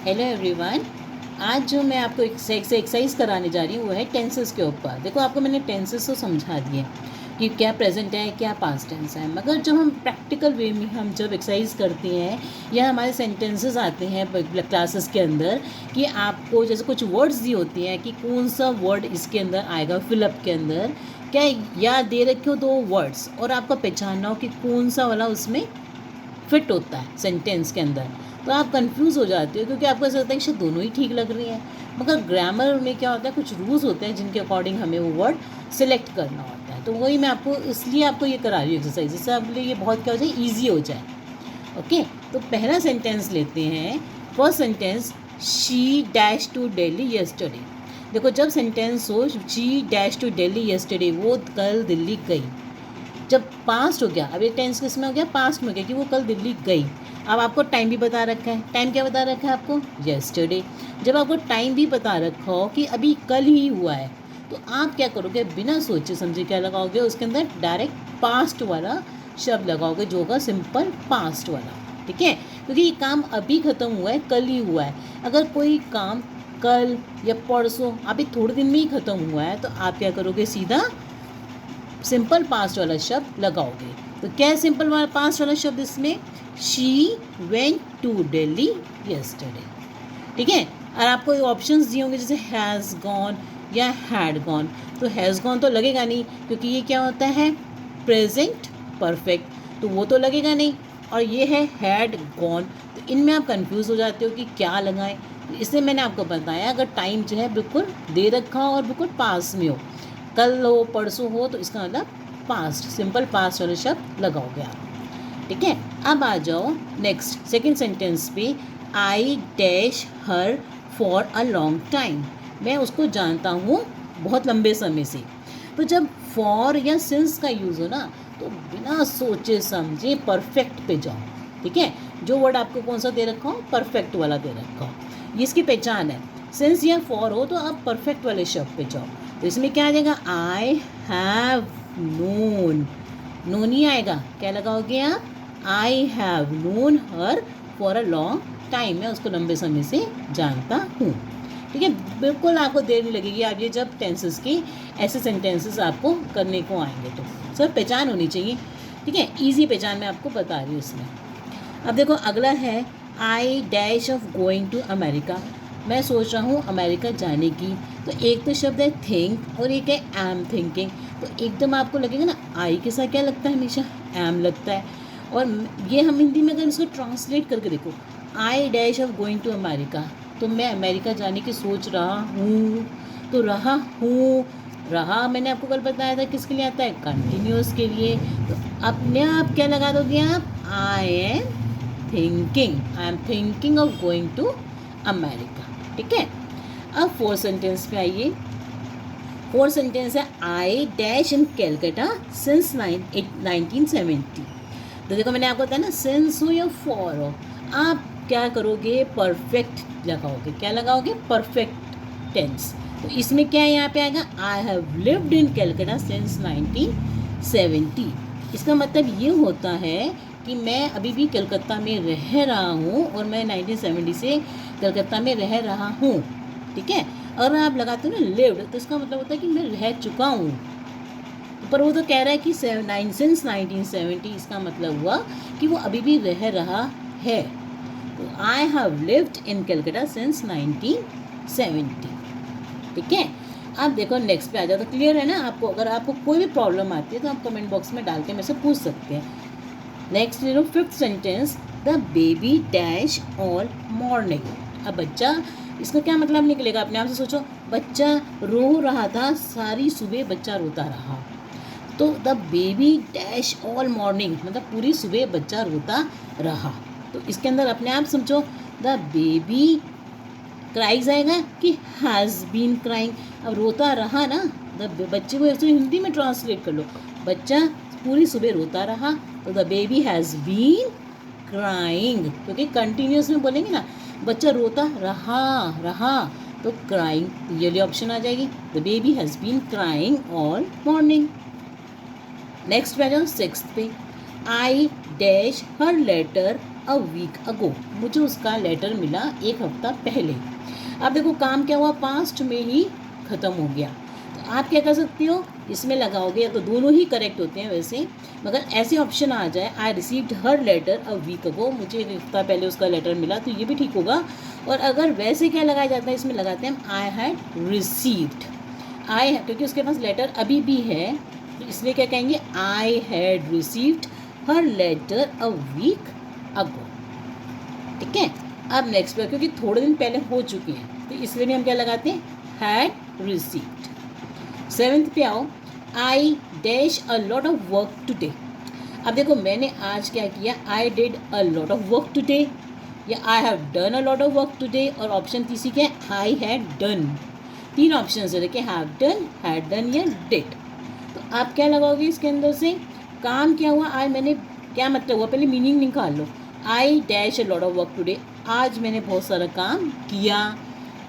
Hello everyone. आज जो मैं आपको एक से एक्सरसाइज कराने जा रही हूँ वो है टेंसेस के ऊपर। देखो, आपको मैंने टेंसेस तो समझा दिए कि क्या प्रेजेंट है क्या पास्ट टेंस है, मगर जब हम प्रैक्टिकल वे में हम जब एक्सरसाइज करते हैं या हमारे सेंटेंसेस आते हैं क्लासेस के अंदर कि आपको जैसे कुछ वर्ड्स दी होती हैं कि कौन सा वर्ड इसके अंदर आएगा फिलअप के अंदर, क्या याद दे रखे हो दो वर्ड्स और आपको पहचानना हो कि कौन सा वाला उसमें फिट होता है सेंटेंस के अंदर, तो आप कंफ्यूज हो जाते हो क्योंकि आपको ऐसा लगता है कि शायद दोनों ही ठीक लग रही हैं। मगर ग्रामर में क्या होता है, कुछ रूल्स होते हैं जिनके अकॉर्डिंग हमें वो वर्ड सिलेक्ट करना होता है। तो वही मैं आपको इसलिए आपको ये करा रही हूँ एक्सरसाइज, जिससे आपके लिए ये बहुत क्या हो जाए, ईजी हो जाए। ओके, तो पहला सेंटेंस लेते हैं। First sentence, she dash to Delhi yesterday. देखो, जब सेंटेंस हो she dash to Delhi yesterday, वो कल दिल्ली गई। जब पास्ट हो गया, अब ये टेंस किस में हो गया, पास्ट में हो गया कि वो कल दिल्ली गई। अब आपको टाइम भी बता रखा है, टाइम क्या बता रखा है आपको, यस्टरडे। जब आपको टाइम भी बता रखा हो कि अभी कल ही हुआ है, तो आप क्या करोगे, बिना सोचे समझे क्या लगाओगे उसके अंदर, डायरेक्ट पास्ट वाला शब्द लगाओगे जो होगा सिंपल पास्ट वाला। ठीक है, क्योंकि ये काम अभी ख़त्म हुआ है, कल ही हुआ है। अगर कोई काम कल या परसों अभी थोड़े दिन में ही ख़त्म हुआ है, तो आप क्या करोगे, सीधा सिंपल पास्ट वाला शब्द लगाओगे। तो क्या है सिंपल पास्ट वाला शब्द इसमें, she went to Delhi yesterday. ठीक है, और आपको ऑप्शंस दिए होंगे जैसे हैज़ गॉन या हैड गॉन। तो हैज़ गॉन तो लगेगा नहीं क्योंकि ये क्या होता है, प्रेजेंट परफेक्ट, तो वो तो लगेगा नहीं। और ये है हैड गॉन, तो इनमें आप कंफ्यूज हो जाते हो कि क्या लगाएं। तो इसलिए मैंने आपको बताया, अगर टाइम जो है बिल्कुल दे रखा हो और बिल्कुल पास में हो, कल हो परसों हो, तो इसका मतलब पास्ट, सिंपल पास्ट वाला शब्द लगाओगे आप। ठीक है, अब आ जाओ नेक्स्ट सेकंड सेंटेंस पे। I dash her for a long time. मैं उसको जानता हूँ बहुत लंबे समय से। तो जब फॉर या सिंस का यूज़ हो ना, तो बिना सोचे समझे परफेक्ट पे जाओ। ठीक है, जो वर्ड आपको कौन सा दे रखा हो, परफेक्ट वाला दे रखा हो, ये इसकी पहचान है। सिंस या फॉर हो तो आप परफेक्ट वाले शब्द पे जाओ। तो इसमें क्या आ जाएगा, आई हैव नोन। नोन ही आएगा, क्या लगाओगे आप, I have known her for a long time. मैं उसको लंबे समय से जानता हूँ। ठीक है, बिल्कुल आपको देर नहीं लगेगी। आप ये जब टेंसेस की ऐसे सेंटेंसेस आपको करने को आएंगे तो सर पहचान होनी चाहिए। ठीक है, ईजी पहचान मैं आपको बता रही हूँ इसमें। अब देखो अगला है, I dash of going to America. मैं सोच रहा हूँ अमेरिका जाने की। तो एक तो शब्द है थिंक और एक है एम थिंकिंग। तो एकदम आपको लगेगा ना, आई के साथ क्या लगता है, हमेशा एम लगता है। और ये हम हिंदी में अगर इसको ट्रांसलेट करके देखो, I dash of going to America, तो मैं अमेरिका जाने की सोच रहा हूँ। तो रहा हूँ, रहा मैंने आपको कल बताया था किसके लिए आता है, कंटिन्यूस के लिए। तो अपने आप क्या लगा दोगे आप, I am thinking of going to America. ठीक है, अब फोर्थ सेंटेंस पे आइए। फोर्थ सेंटेंस है, I dash in Calcutta since 1970। तो देखो मैंने आपको बताया ना, सिंस हो या फॉर हो, आप क्या करोगे, परफेक्ट लगाओगे। क्या लगाओगे, परफेक्ट टेंस। तो इसमें क्या है, यहाँ पे आएगा, I have lived in Calcutta since 1970। इसका मतलब ये होता है कि मैं अभी भी कलकत्ता में रह रहा हूँ और मैं 1970 से कलकत्ता में रह रहा हूँ। ठीक है, अगर आप लगाते हो ना लिव्ड, तो इसका मतलब होता है कि मैं रह चुका हूँ। पर वो तो कह रहा है कि सिंस 1970, इसका मतलब हुआ कि वो अभी भी रह रहा है। तो I have lived in Calcutta since 1970। ठीक है, अब देखो नेक्स्ट पे आ जाओ। तो क्लियर है ना आपको, अगर आपको कोई भी प्रॉब्लम आती है तो आप कमेंट बॉक्स में डाल के मेरे से पूछ सकते हैं। नेक्स्ट ले लो fifth sentence, the baby dash all morning. अब बच्चा, इसका क्या मतलब निकलेगा, अपने आप से सोचो। बच्चा रो रहा था, सारी सुबह बच्चा रोता रहा। तो the baby dash all morning मतलब पूरी सुबह बच्चा रोता रहा। तो इसके अंदर अपने आप समझो, द बेबी क्राइज आएगा कि हैज़ बीन क्राइंग। अब रोता रहा ना, बच्चे को ऐसे हिंदी में ट्रांसलेट कर लो, बच्चा पूरी सुबह रोता रहा। तो the baby has been crying, क्योंकि कंटिन्यूस में बोलेंगे ना, बच्चा रोता रहा, तो क्राइंग ये ऑप्शन आ जाएगी, the baby has been crying all morning. Next पे आ जाओ सिक्स्थ पे, I dash her letter a week ago, मुझे उसका लेटर मिला एक हफ्ता पहले। अब देखो काम क्या हुआ, पास्ट में ही ख़त्म हो गया। तो आप क्या कर सकती हो, इसमें लगाओगे, या तो दोनों ही करेक्ट होते हैं वैसे, मगर ऐसे ऑप्शन आ जाए I received her letter a week ago, मुझे एक हफ्ता पहले उसका लेटर मिला, तो ये भी ठीक होगा। और अगर वैसे क्या लगाया जाता है, इसमें लगाते हैं आई हैड रिसीव्ड, क्योंकि उसके पास लेटर अभी भी है, तो इसलिए क्या कहेंगे, I had received her letter a week ago. ठीक है, अब नेक्स्ट पर, क्योंकि थोड़े दिन पहले हो चुके हैं, तो इसलिए भी हम क्या लगाते हैं, हैड रिसीव्ड। 7th पे आओ, I dash a lot of work today. अब देखो मैंने आज क्या किया, I did a lot of work today, या I have done a lot of work today, और ऑप्शन तीसरी क्या है, आई हैड डन। 3 ऑप्शन है, देखिए हैव डन, हैड डन या डिड। तो आप क्या लगाओगे इसके अंदर से, काम क्या हुआ, आज मैंने, क्या मतलब हुआ, पहले मीनिंग निकाल लो। I dash a lot of work today, आज मैंने बहुत सारा काम किया।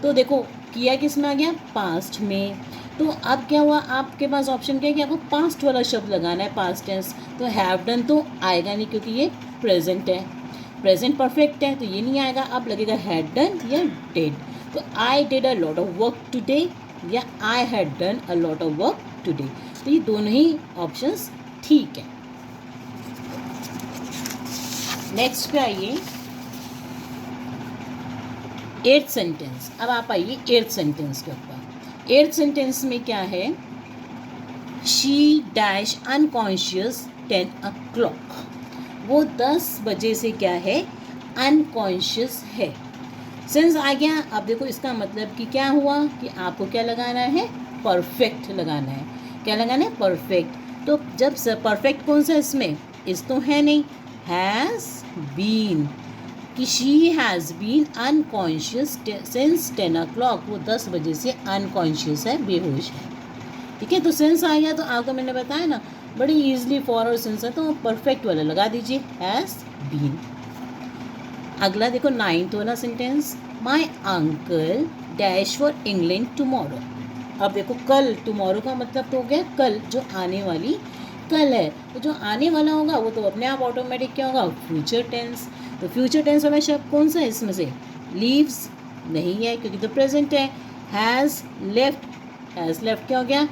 तो देखो किया किस में आ गया, पास्ट में। तो अब क्या हुआ, आपके पास ऑप्शन क्या है कि आपको पास्ट वाला शब्द लगाना है, पास्ट टेंस। तो हैव डन तो आएगा नहीं, क्योंकि ये प्रेजेंट है, प्रेजेंट परफेक्ट है, तो ये नहीं आएगा। अब लगेगा हैड डन या डिड। तो I did a lot of work today या I had done a lot of work today, तो ये दोनों ही ऑप्शंस ठीक है। नेक्स्ट पे आइए 8th सेंटेंस। अब आप आइए 8th सेंटेंस के ऊपर। 8th सेंटेंस में क्या है, शी डैश अनकॉन्शियस 10 o'clock, वो 10 बजे से क्या है, अनकॉन्शियस है। सेंस आ गया। अब देखो इसका मतलब कि क्या हुआ, कि आपको क्या लगाना है, परफेक्ट लगाना है। क्या लगाना है, परफेक्ट। तो जब परफेक्ट कौन सा इसमें, इस तो है नहीं, हैज़ बीन, कि she has been unconscious since 10 o'clock, वो 10 बजे से अनकॉन्शियस है, बेहोश है। ठीक है, तो सेंस आ गया। तो आपको मैंने बताया ना, बड़ी ईजिली फॉर और सेंस है, तो परफेक्ट वाला लगा दीजिए, हैज़ बीन। अगला देखो 9th वाला sentence, my uncle dash for England tomorrow. अब देखो कल, टुमारो का मतलब तो हो गया कल, जो आने वाली कल है। तो जो आने वाला होगा वो तो अपने आप ऑटोमेटिक क्या होगा, फ्यूचर टेंस। तो फ्यूचर टेंस वाला शब्द कौन सा है इसमें से, लीव्स नहीं है, क्योंकि तो प्रेजेंट है। हैज़ लेफ्ट क्या हो गया,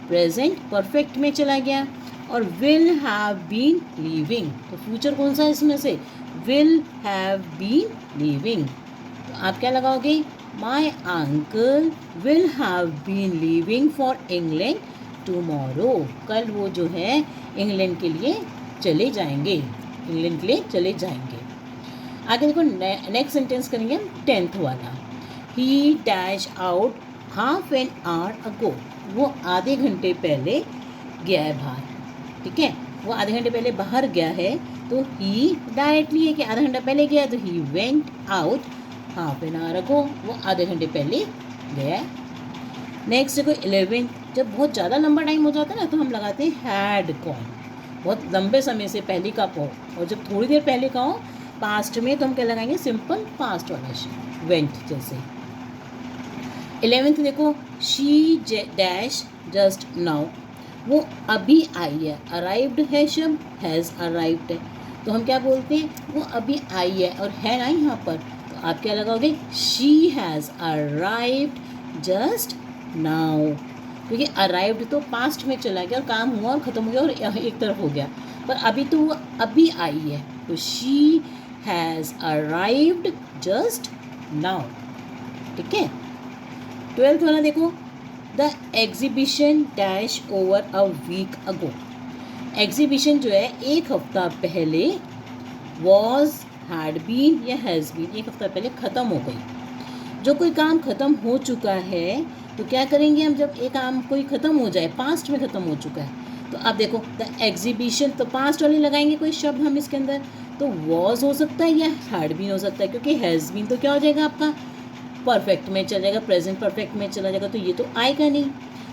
प्रेजेंट परफेक्ट में चला गया। और विल हैव बीन लीविंग, तो फ्यूचर कौन सा है इसमें से, विल हैव बीन लीविंग। तो आप क्या लगाओगे, my uncle will have been leaving for England tomorrow, कल वो जो है इंग्लैंड के लिए चले जाएंगे, इंग्लैंड के लिए चले जाएंगे। आगे देखो नेक्स्ट सेंटेंस करेंगे हम 10th वाला, ही dash out half an hour ago, वो आधे घंटे पहले गया है बाहर। ठीक है, वो आधे घंटे पहले बाहर गया है, तो ही डायरेक्टली है कि आधा घंटा पहले गया, तो he went out half an hour ago, वो आधे घंटे पहले गया। नेक्स्ट देखो 11, जब बहुत ज़्यादा लंबा टाइम हो जाता है ना, तो हम लगाते हैं हैड गॉन, बहुत लंबे समय से पहले का हो। और जब थोड़ी देर पहले का हो पास्ट में, तो हम क्या लगाएंगे, सिंपल पास्ट वाला वेंट जैसे। 11th देखो, शी डैश जस्ट नाउ, वो अभी आई है, अराइव्ड है शब्द, हैज़ अराइव्ड है, तो हम क्या बोलते हैं, वो अभी आई है, और है ना यहाँ पर, तो आप क्या लगाओगे, she has arrived just now, क्योंकि अराइव्ड तो पास्ट में चला गया और काम हुआ और ख़त्म हो गया और एक तरफ हो गया, पर अभी तो वो अभी आई है, तो she has arrived just now. ठीक है, 12th वाला देखो, the exhibition dash over a week ago, exhibition जो है एक हफ्ता पहले वॉज, हैड बीन या हैज़ बीन, एक हफ्ता पहले ख़त्म हो गई। जो कोई काम ख़त्म हो चुका है, तो क्या करेंगे हम, जब एक काम कोई ख़त्म हो जाए, पास्ट में ख़त्म हो चुका है, तो आप देखो द एग्जीबिशन, तो पास्ट वाले लगाएंगे कोई शब्द हम इसके अंदर, तो वॉज हो सकता है या हैड बीन हो सकता है, क्योंकि हैज़ बीन तो क्या हो जाएगा आपका, परफेक्ट में चला जाएगा, प्रेजेंट परफेक्ट में चला जाएगा, तो ये तो आएगा नहीं।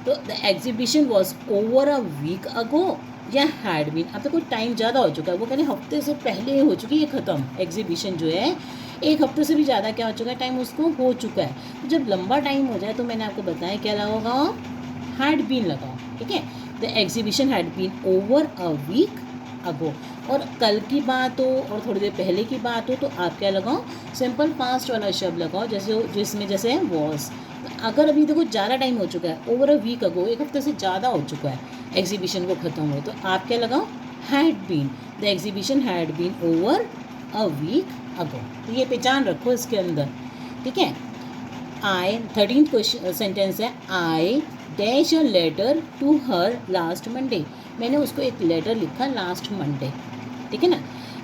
तो the exhibition was over a week ago या हैड बीन, अब तो कोई टाइम ज़्यादा हो चुका है, वो कहने हफ्ते से पहले हो चुकी है ख़त्म, एग्जीबिशन जो है एक हफ्ते से भी ज़्यादा क्या हो चुका है, टाइम उसको हो चुका है। तो जब लंबा टाइम हो जाए, तो मैंने आपको बताया क्या लगाओ, हैड बीन लगाओ। ठीक है, the exhibition had been over a week ago, और कल की बात हो और थोड़ी देर पहले की बात हो तो आप क्या लगाओ, सिंपल पास्ट वाला शब्द लगाओ, जैसे जिसमें जैसे है वॉज। अगर अभी देखो ज़्यादा टाइम हो चुका है, ओवर अ वीक अगो, एक हफ्ते से ज़्यादा हो चुका है एग्जीबिशन को ख़त्म हुए, तो आप क्या लगाओ, had been, the exhibition had been over a week ago. तो ये पहचान रखो इसके अंदर, ठीक है। आई 13th क्वेश्चन सेंटेंस है, I dash a letter to her last Monday, मैंने उसको एक लेटर लिखा लास्ट मंडे, ठीक है ना।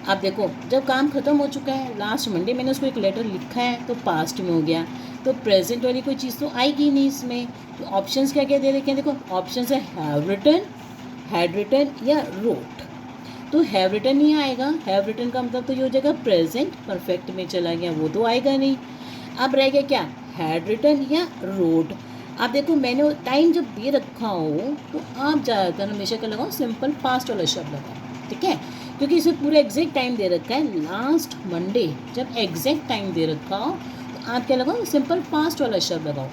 अब देखो जब काम ख़त्म हो चुका है, लास्ट मंडे मैंने उसको एक लेटर लिखा है तो पास्ट में हो गया, तो प्रेजेंट वाली कोई चीज़ तो आएगी नहीं इसमें। तो ऑप्शंस क्या क्या दे रखे हैं, देखो ऑप्शंस है हैव रिटन, हैड रिटन या रोट। तो हैव रिटन नहीं आएगा, हैव रिटन का मतलब तो ये हो जाएगा प्रेजेंट परफेक्ट में चला गया, वो तो आएगा नहीं। अब रह गया क्या, हैड रिटन या रोट। आप देखो मैंने टाइम जब दे रखा हो तो आप ज़्यादातर हमेशा क्या लगाओ, सिंपल पास्ट वाला शब्द लगाओ, ठीक है, क्योंकि इसे पूरा एग्जैक्ट टाइम दे रखा है लास्ट मंडे। जब एग्जैक्ट टाइम दे रखा हो तो आप क्या लगाओ, सिंपल पास्ट वाला शब्द लगाओ।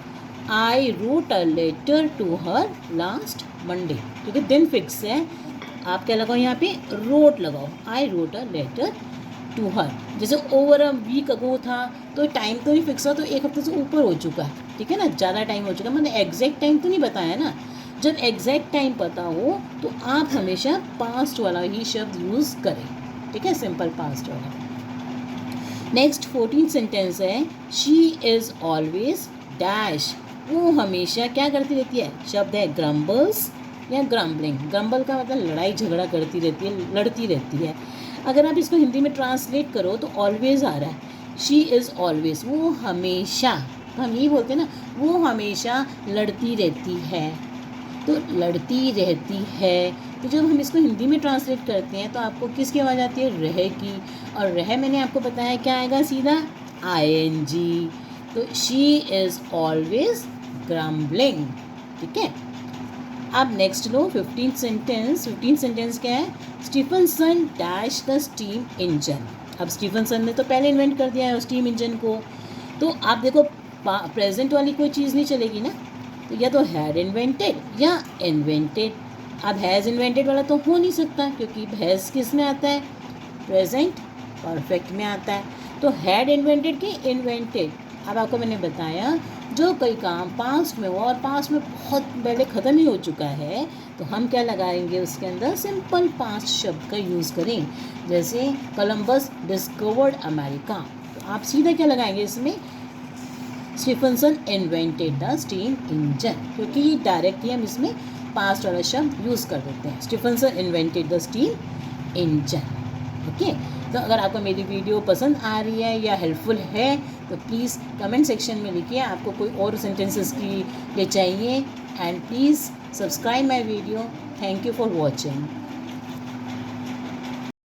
I wrote a letter to her last Monday, क्योंकि दिन फिक्स है, आप क्या लगाओ यहाँ पे, रोट लगाओ, I wrote a letter to her. जैसे ओवर अ वीक अगो था तो टाइम तो नहीं फिक्स था, तो एक हफ्ते से ऊपर हो चुका है, ठीक है ना, ज़्यादा टाइम हो चुका है, मैंने एग्जैक्ट टाइम तो नहीं बताया ना। जब एग्जैक्ट टाइम पता हो तो आप हमेशा पास्ट वाला ही शब्द यूज़ करें, ठीक है, सिंपल पास्ट वाला। नेक्स्ट 14th सेंटेंस है, शी इज़ ऑलवेज डैश, वो हमेशा क्या करती रहती है, शब्द है ग्रम्बल्स या ग्रम्बलिंग। ग्रम्बल का मतलब लड़ाई झगड़ा करती रहती है, लड़ती रहती है। अगर आप इसको हिंदी में ट्रांसलेट करो तो ऑलवेज आ रहा है, शी इज़ ऑलवेज, वो हमेशा, हम यही बोलते हैं ना, वो हमेशा लड़ती रहती है, तो लड़ती रहती है। तो जब हम इसको हिंदी में ट्रांसलेट करते हैं तो आपको किसकी आवाज़ आती है, रह की, और रह मैंने आपको बताया क्या आएगा, सीधा ING। तो शी इज़ ऑलवेज ग्रम्बलिंग, ठीक है। अब नेक्स्ट लो 15th सेंटेंस। 15th सेंटेंस क्या है, Stephenson dash the steam engine. अब स्टीफनसन ने तो पहले इन्वेंट कर दिया है स्टीम इंजन को, तो आप देखो प्रेजेंट वाली कोई चीज़ नहीं चलेगी ना, तो या तो हैड इन्वेंटेड या इन्वेंटेड। अब हैज़ इन्वेंटेड वाला तो हो नहीं सकता, क्योंकि हैज़ किस में आता है, प्रेजेंट परफेक्ट में आता है, तो हैड इन्वेंटेड की इन्वेंटेड। अब आपको मैंने बताया जो कोई काम पास्ट में हुआ और पास्ट में बहुत पहले ख़त्म ही हो चुका है, तो हम क्या लगाएंगे उसके अंदर, सिंपल पास्ट शब्द का यूज़ करें। जैसे कोलंबस डिस्कवर्ड अमेरिका, तो आप सीधा क्या लगाएंगे इसमें, Stephenson invented the steam engine, क्योंकि डायरेक्टली हम इसमें पास्ट वाला शब्द यूज़ कर देते हैं, Stephenson invented the steam engine, okay. तो अगर आपको मेरी वीडियो पसंद आ रही है या हेल्पफुल है तो प्लीज़ कमेंट सेक्शन में लिखिए आपको कोई और सेंटेंसेस की लिए चाहिए, and please subscribe my video. Thank you for watching.